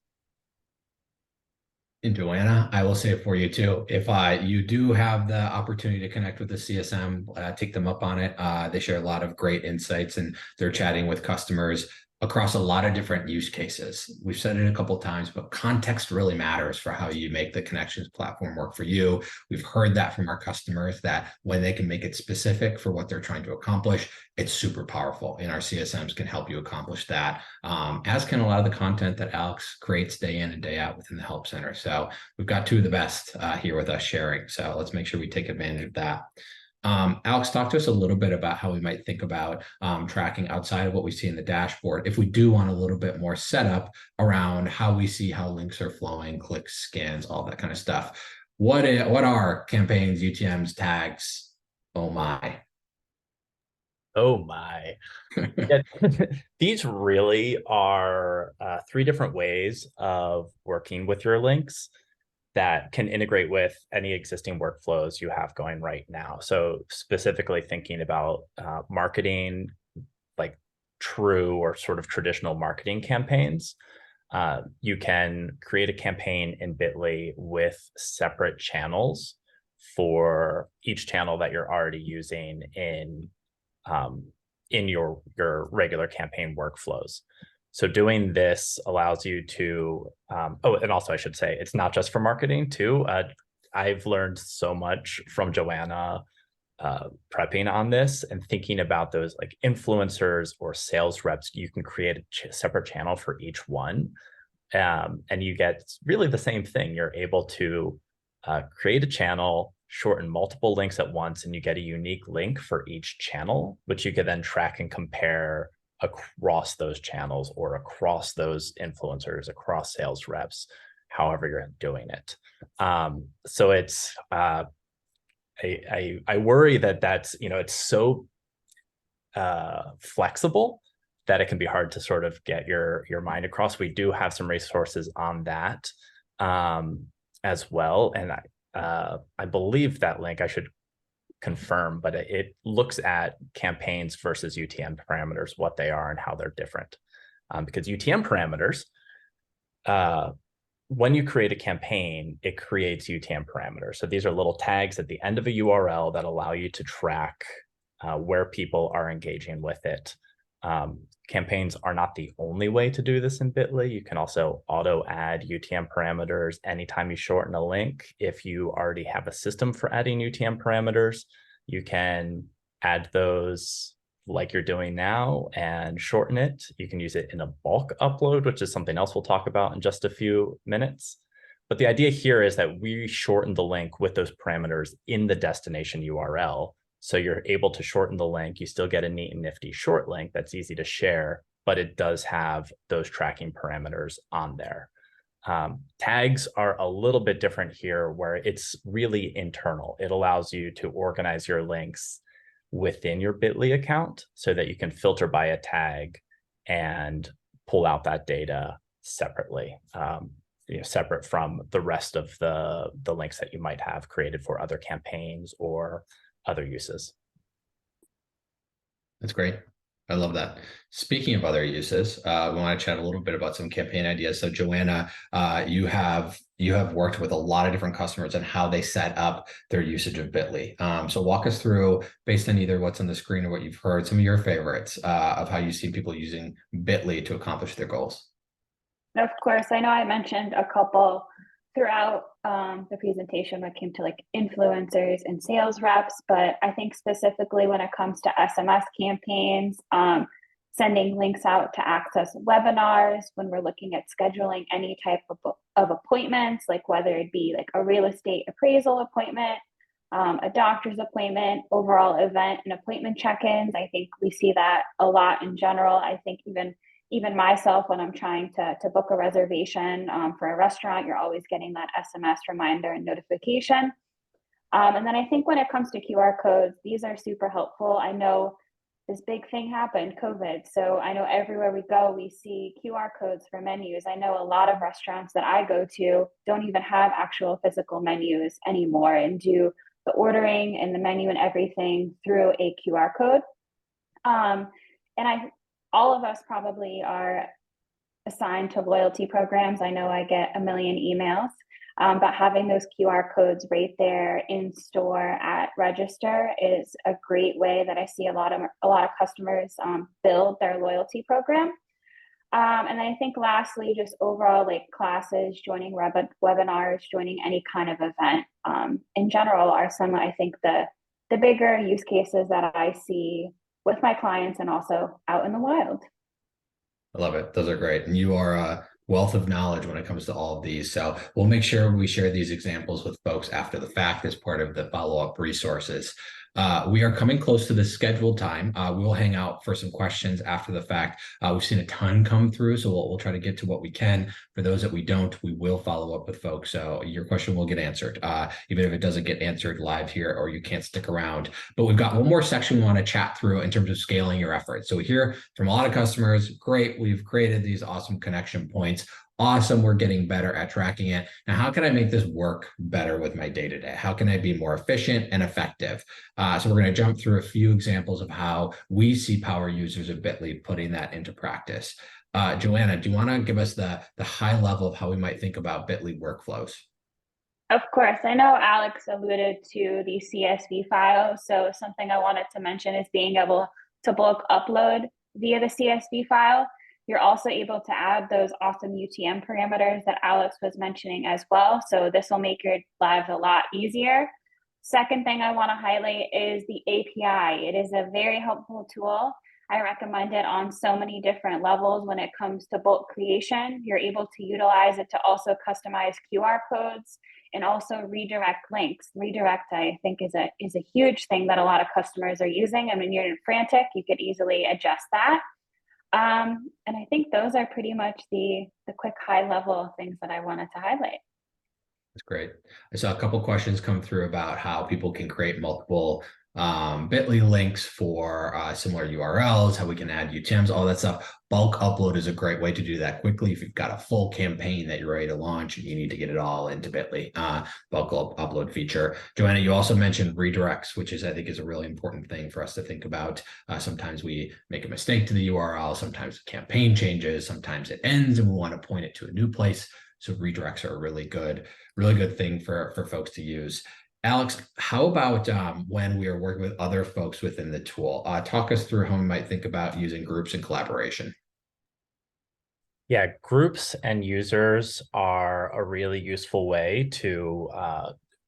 And Joanna, I will say it for you too. If you do have the opportunity to connect with the CSM, take them up on it. They share a lot of great insights, and they're chatting with customers across a lot of different use cases. We've said it a couple of times, but context really matters for how you make the connections platform work for you. We've heard that from our customers, that when they can make it specific for what they're trying to accomplish, it's super powerful, and our CSMs can help you accomplish that, as can a lot of the content that Alex creates day in and day out within the Help Center. So we've got two of the best here with us sharing. So let's make sure we take advantage of that. Alex, talk to us a little bit about how we might think about tracking outside of what we see in the dashboard. If we do want a little bit more setup around how we see how links are flowing, clicks, scans, all that kind of stuff. What are campaigns, UTMs, tags? Oh my. Oh my. Yeah, these really are 3 different ways of working with your links that can integrate with any existing workflows you have going right now. So specifically thinking about marketing, like true or sort of traditional marketing campaigns, you can create a campaign in Bitly with separate channels for each channel that you're already using in your regular campaign workflows. So doing this allows you to, and also I should say, it's not just for marketing too. I've learned so much from Joanna prepping on this and thinking about those like influencers or sales reps. You can create a separate channel for each one. And you get really the same thing. You're able to create a channel, shorten multiple links at once, and you get a unique link for each channel, which you can then track and compare across those channels or across those influencers, across sales reps, however you're doing it. So it's I worry that that's, it's so flexible that it can be hard to sort of get your mind across. We do have some resources on that as well, and I believe that link, I should confirm, but it looks at campaigns versus UTM parameters, what they are and how they're different. Because UTM parameters, when you create a campaign, it creates UTM parameters. So these are little tags at the end of a URL that allow you to track where people are engaging with it. Campaigns are not the only way to do this in Bitly. You can also auto add UTM parameters anytime you shorten a link. If you already have a system for adding UTM parameters, you can add those like you're doing now and shorten it. You can use it in a bulk upload, which is something else we'll talk about in just a few minutes. But the idea here is that we shorten the link with those parameters in the destination URL. So you're able to shorten the link. You still get a neat and nifty short link that's easy to share but it does have those tracking parameters on there. Tags are a little bit different here, where it's really internal. It allows you to organize your links within your Bitly account so that you can filter by a tag and pull out that data separately, separate from the rest of the links that you might have created for other campaigns or other uses. That's great. I love that. Speaking of other uses, we want to chat a little bit about some campaign ideas. So Joanna, you have worked with a lot of different customers and how they set up their usage of Bitly. So walk us through, based on either what's on the screen or what you've heard, some of your favorites of how you see people using Bitly to accomplish their goals. Of course, I know I mentioned a couple throughout the presentation when it came to like influencers and sales reps, but I think specifically when it comes to SMS campaigns, sending links out to access webinars, when we're looking at scheduling any type of appointments, like whether it be like a real estate appraisal appointment, a doctor's appointment, overall event and appointment check-ins. I think we see that a lot in general. I think even myself, when I'm trying to book a reservation for a restaurant, you're always getting that SMS reminder and notification. And then I think when it comes to QR codes, these are super helpful. I know this big thing happened, COVID. So I know everywhere we go, we see QR codes for menus. I know a lot of restaurants that I go to don't even have actual physical menus anymore and do the ordering and the menu and everything through a QR code. And all of us probably are assigned to loyalty programs. I know I get a million emails, but having those QR codes right there in store at register is a great way that I see a lot of customers build their loyalty program. And I think lastly, just overall like classes, joining webinars, joining any kind of event in general are some, I think, the bigger use cases that I see with my clients and also out in the wild. I love it. Those are great. And you are a wealth of knowledge when it comes to all of these. So we'll make sure we share these examples with folks after the fact as part of the follow-up resources. We are coming close to the scheduled time. We will hang out for some questions after the fact. We've seen a ton come through, so we'll try to get to what we can. For those that we don't, we will follow up with folks. So your question will get answered, even if it doesn't get answered live here or you can't stick around. But we've got one more section we want to chat through in terms of scaling your efforts. So we hear from a lot of customers, great, we've created these awesome connection points. Awesome, we're getting better at tracking it. Now, how can I make this work better with my day-to-day? How can I be more efficient and effective? So we're going to jump through a few examples of how we see power users of Bitly putting that into practice. Joanna, do you want to give us the high level of how we might think about Bitly workflows? Of course, I know Alex alluded to the CSV file. So something I wanted to mention is being able to bulk upload via the CSV file. You're also able to add those awesome UTM parameters that Alex was mentioning as well. So this will make your lives a lot easier. Second thing I want to highlight is the API. It is a very helpful tool. I recommend it on so many different levels when it comes to bulk creation. You're able to utilize it to also customize QR codes and also redirect links. Redirect, I think, is a huge thing that a lot of customers are using. And when you're frantic, you could easily adjust that. And I think those are pretty much the quick high level things that I wanted to highlight. That's great. I saw a couple questions come through about how people can create multiple Bitly links for similar URLs, how we can add UTMs, all that stuff. Bulk upload is a great way to do that quickly. If you've got a full campaign that you're ready to launch and you need to get it all into Bitly, bulk upload feature. Joanna, you also mentioned redirects, which I think is a really important thing for us to think about. Sometimes we make a mistake to the URL, sometimes the campaign changes, sometimes it ends and we want to point it to a new place. So redirects are a really good thing for folks to use. Alex, how about when we are working with other folks within the tool? Talk us through how we might think about using groups and collaboration. Yeah, groups and users are a really useful way to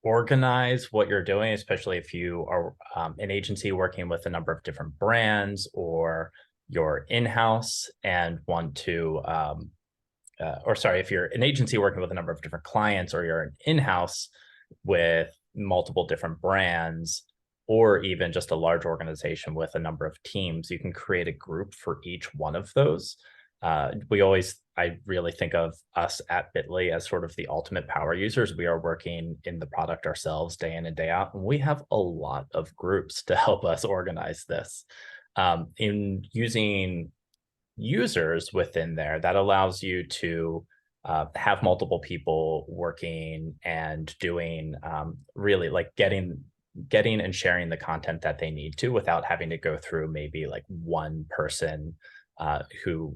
organize what you're doing, especially if you are an agency working with a number of different brands or you're in-house and want to, if you're an agency working with a number of different clients or you're an in-house with multiple different brands, or even just a large organization with a number of teams, you can create a group for each one of those. I really think of us at Bitly as sort of the ultimate power users. We are working in the product ourselves day in and day out, and we have a lot of groups to help us organize this. In using users within there, that allows you to have multiple people working and doing really like getting and sharing the content that they need to without having to go through maybe like one person who,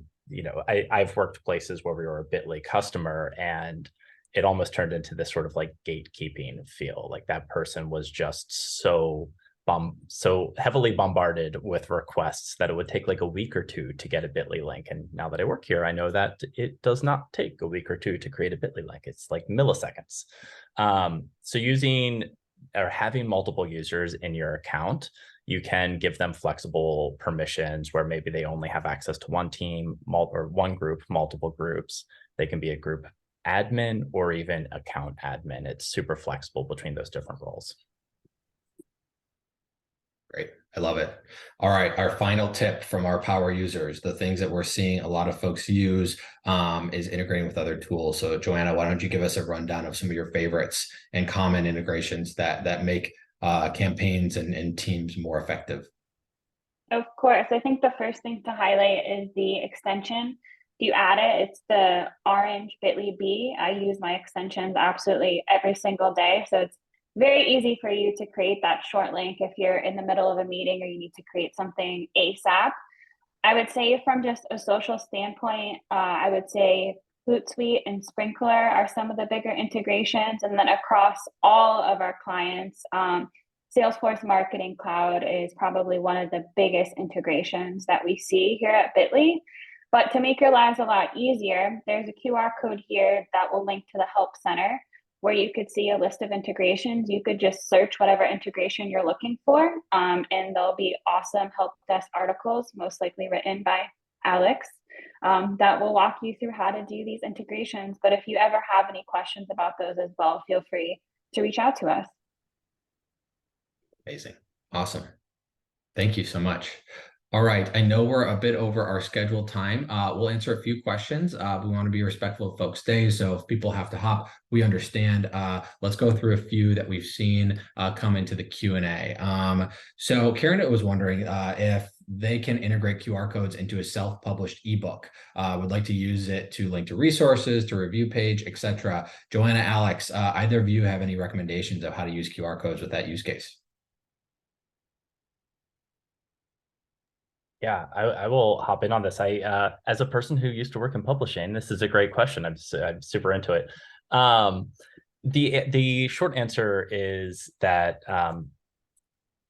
I've worked places where we were a Bitly customer and it almost turned into this sort of like gatekeeping feel. Like that person was just so heavily bombarded with requests that it would take like a week or two to get a Bitly link. And now that I work here, I know that it does not take a week or two to create a Bitly link. It's like milliseconds. So using or having multiple users in your account, you can give them flexible permissions where maybe they only have access to one team or one group, multiple groups. They can be a group admin or even account admin. It's super flexible between those different roles. Great. I love it. All right. Our final tip from our power users, the things that we're seeing a lot of folks use is integrating with other tools. So Joanna, why don't you give us a rundown of some of your favorites and common integrations that make campaigns and teams more effective? Of course. I think the first thing to highlight is the extension. If you add it, it's the orange Bitly B. I use my extensions absolutely every single day. So it's very easy for you to create that short link if you're in the middle of a meeting or you need to create something ASAP. I would say from just a social standpoint, I would say Hootsuite and Sprinkler are some of the bigger integrations. And then across all of our clients, Salesforce Marketing Cloud is probably one of the biggest integrations that we see here at Bitly. But to make your lives a lot easier, there's a QR code here that will link to the Help Center where you could see a list of integrations. You could just search whatever integration you're looking for, and there'll be awesome help desk articles, most likely written by Alex, that will walk you through how to do these integrations. But if you ever have any questions about those as well, feel free to reach out to us. Amazing. Awesome. Thank you so much. All right. I know we're a bit over our scheduled time. We'll answer a few questions. We want to be respectful of folks' days. So if people have to hop, we understand. Let's go through a few that we've seen come into the Q&A. So Karen was wondering if they can integrate QR codes into a self-published ebook. Would like to use it to link to resources, to review page, etc. Joanna, Alex, either of you have any recommendations of how to use QR codes with that use case? Yeah, I will hop in on this. As a person who used to work in publishing, this is a great question. I'm super into it. The short answer is that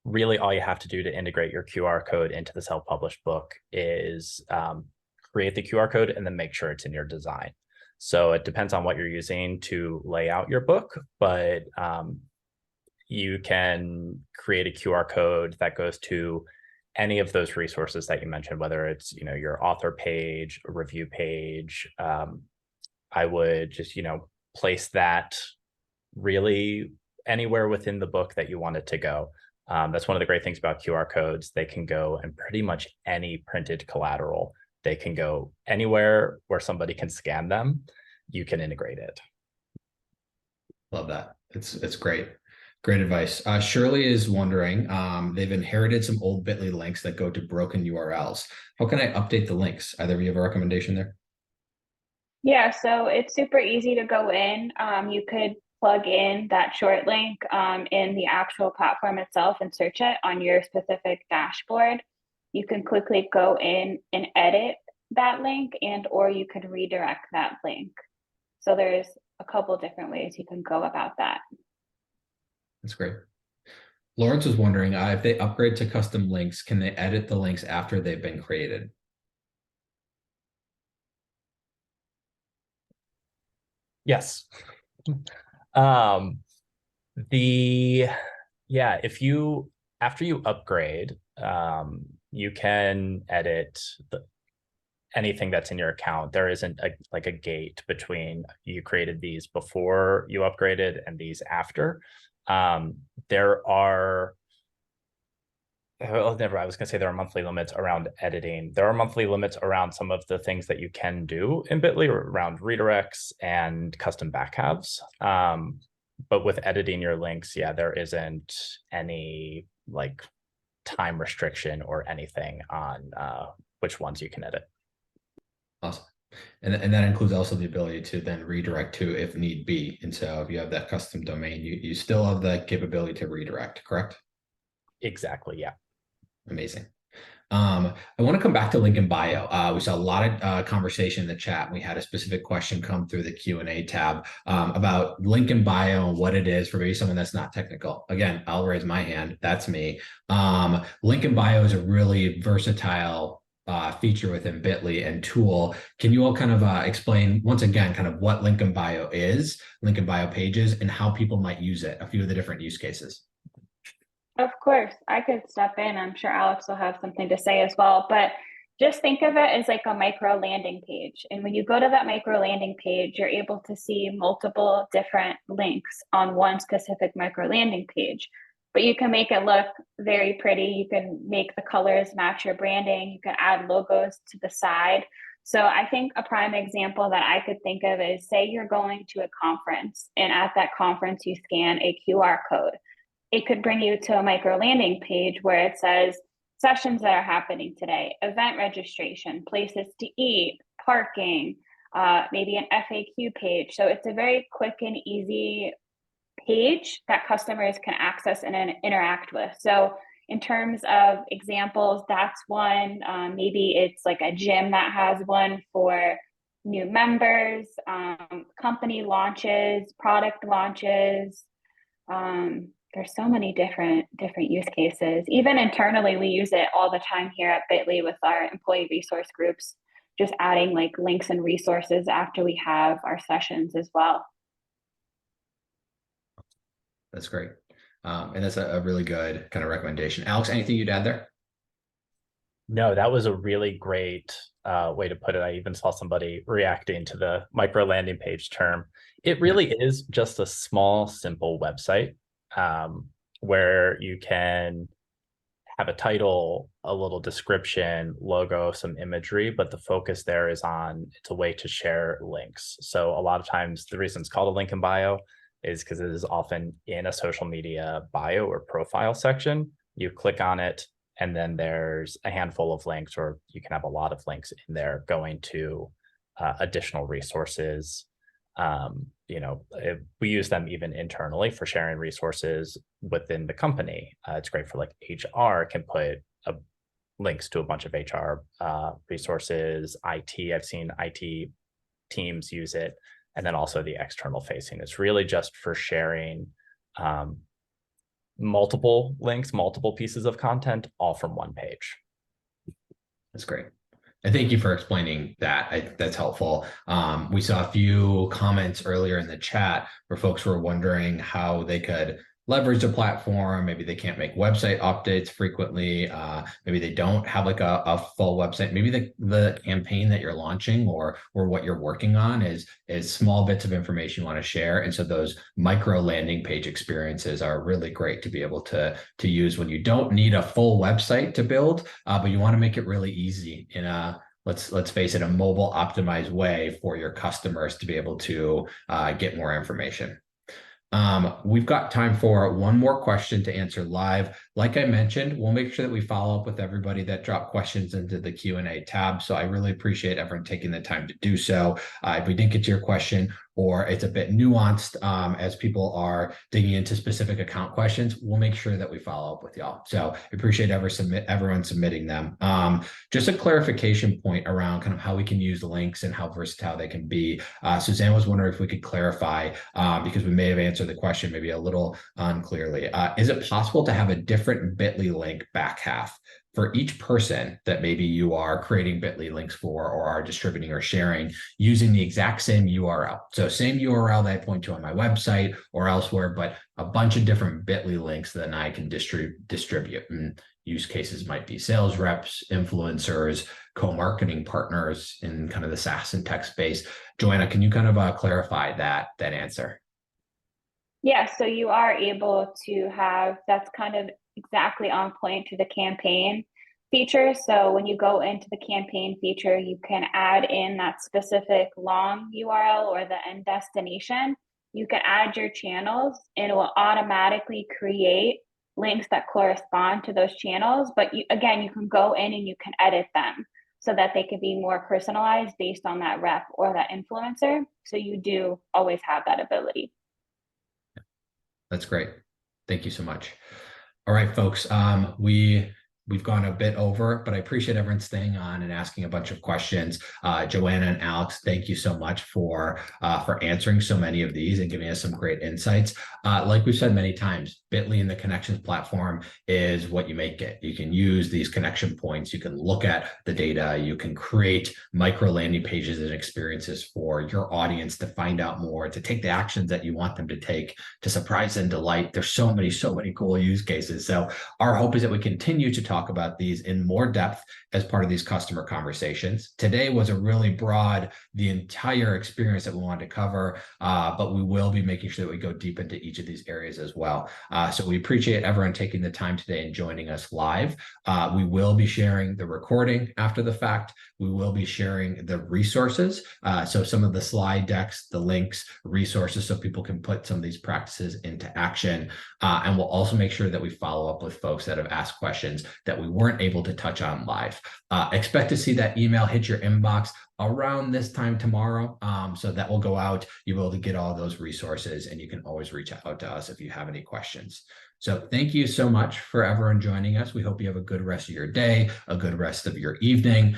really all you have to do to integrate your QR code into the self-published book is create the QR code and then make sure it's in your design. So it depends on what you're using to lay out your book, but you can create a QR code that goes to any of those resources that you mentioned, whether it's your author page, a review page. I would just place that really anywhere within the book that you want it to go. That's one of the great things about QR codes. They can go in pretty much any printed collateral. They can go anywhere where somebody can scan them. You can integrate it. Love that. It's great. Great advice. Shirley is wondering, they've inherited some old Bitly links that go to broken URLs. How can I update the links? Either of you have a recommendation there? Yeah, so it's super easy to go in. You could plug in that short link in the actual platform itself and search it on your specific dashboard. You can quickly go in and edit that link or you could redirect that link. So there's a couple different ways you can go about that. That's great. Lawrence was wondering if they upgrade to custom links, can they edit the links after they've been created? Yes. If you after you upgrade, you can edit anything that's in your account. There isn't a gate between you created these before you upgraded and these after. There are Oh, never. I was going to say there are monthly limits around editing. There are monthly limits around some of the things that you can do in Bitly around redirects and custom backhalves. But with editing your links, yeah, there isn't any like time restriction or anything on which ones you can edit. Awesome. And that includes also the ability to then redirect to if need be. And so if you have that custom domain, you still have the capability to redirect, correct? Exactly. Yeah. Amazing. I want to come back to link in bio. We saw a lot of conversation in the chat. We had a specific question come through the Q&A tab about link in bio and what it is for maybe someone that's not technical. Again, I'll raise my hand. That's me. Link in bio is a really versatile feature within Bitly and tool. Can you all kind of explain once again kind of what link in bio is, link in bio pages, and how people might use it, a few of the different use cases? Of course, I could step in. I'm sure Alex will have something to say as well, but just think of it as like a micro landing page. And when you go to that micro landing page, you're able to see multiple different links on one specific micro landing page. But you can make it look very pretty. You can make the colors match your branding. You can add logos to the side. So I think a prime example that I could think of is, say you're going to a conference, and at that conference you scan a QR code. It could bring you to a micro landing page where it says sessions that are happening today, event registration, places to eat, parking, maybe an FAQ page. So it's a very quick and easy page that customers can access and interact with. So in terms of examples, that's one. Maybe it's like a gym that has one for new members, company launches, product launches. There's so many different use cases. Even internally, we use it all the time here at Bitly with our employee resource groups, just adding like links and resources after we have our sessions as well. That's great. And that's a really good kind of recommendation. Alex, anything you'd add there? No, that was a really great way to put it. I even saw somebody reacting to the micro landing page term. It really is just a small, simple website where you can have a title, a little description, logo, some imagery, but the focus there is on, it's a way to share links. So a lot of times the reason it's called a link in bio is because it is often in a social media bio or profile section. You click on it, and then there's a handful of links, or you can have a lot of links in there going to additional resources. We use them even internally for sharing resources within the company. It's great for like HR can put links to a bunch of HR resources, IT. I've seen IT teams use it. And then also the external facing. It's really just for sharing multiple links, multiple pieces of content, all from one page. That's great. And thank you for explaining that. That's helpful. We saw a few comments earlier in the chat where folks were wondering how they could leverage the platform. Maybe they can't make website updates frequently. Maybe they don't have like a full website. Maybe the campaign that you're launching or what you're working on is small bits of information you want to share. And so those micro landing page experiences are really great to be able to use when you don't need a full website to build, but you want to make it really easy in a let's face it, a mobile optimized way for your customers to be able to get more information. We've got time for one more question to answer live. Like I mentioned, we'll make sure that we follow up with everybody that dropped questions into the Q&A tab. So I really appreciate everyone taking the time to do so. If we didn't get to your question, or it's a bit nuanced as people are digging into specific account questions, we'll make sure that we follow up with y'all. So I appreciate everyone submitting them. Just a clarification point around kind of how we can use links and how versatile they can be. Suzanne was wondering if we could clarify, because we may have answered the question maybe a little unclearly. Is it possible to have a different Bitly link back half for each person that maybe you are creating Bitly links for or are distributing or sharing using the exact same URL? So same URL that I point to on my website or elsewhere, but a bunch of different Bitly links that I can distribute. And use cases might be sales reps, influencers, co-marketing partners in kind of the SaaS and tech space. Joanna, can you kind of clarify that answer? Yeah, so you are able to have, that's kind of exactly on point to the campaign feature. So when you go into the campaign feature, you can add in that specific long URL or the end destination. You can add your channels and it will automatically create links that correspond to those channels. But you, again, you can go in and you can edit them so that they can be more personalized based on that rep or that influencer. So you do always have that ability. That's great. Thank you so much. All right, folks. We've gone a bit over, but I appreciate everyone staying on and asking a bunch of questions. Joanna and Alex, thank you so much for answering so many of these and giving us some great insights. Like we've said many times, Bitly and the Connections platform is what you make it. You can use these connection points. You can look at the data. You can create micro landing pages and experiences for your audience to find out more, to take the actions that you want them to take, to surprise and delight. There's so many cool use cases. So our hope is that we continue to talk about these in more depth as part of these customer conversations. Today was a really broad, the entire experience that we wanted to cover, but we will be making sure that we go deep into each of these areas as well. So we appreciate everyone taking the time today and joining us live. We will be sharing the recording after the fact. We will be sharing the resources. So some of the slide decks, the links, resources, so people can put some of these practices into action. And we'll also make sure that we follow up with folks that have asked questions that we weren't able to touch on live. Expect to see that email hit your inbox around this time tomorrow. So that will go out. You'll be able to get all those resources, and you can always reach out to us if you have any questions. So thank you so much for everyone joining us. We hope you have a good rest of your day, a good rest of your evening.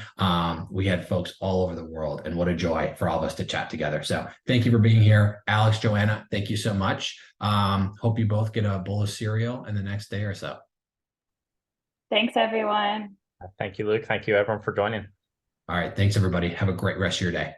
We had folks all over the world, and what a joy for all of us to chat together. So thank you for being here. Alex, Joanna, thank you so much. Hope you both get a bowl of cereal in the next day or so. Thanks, everyone. Thank you, Luke. Thank you, everyone, for joining. All right. Thanks, everybody. Have a great rest of your day.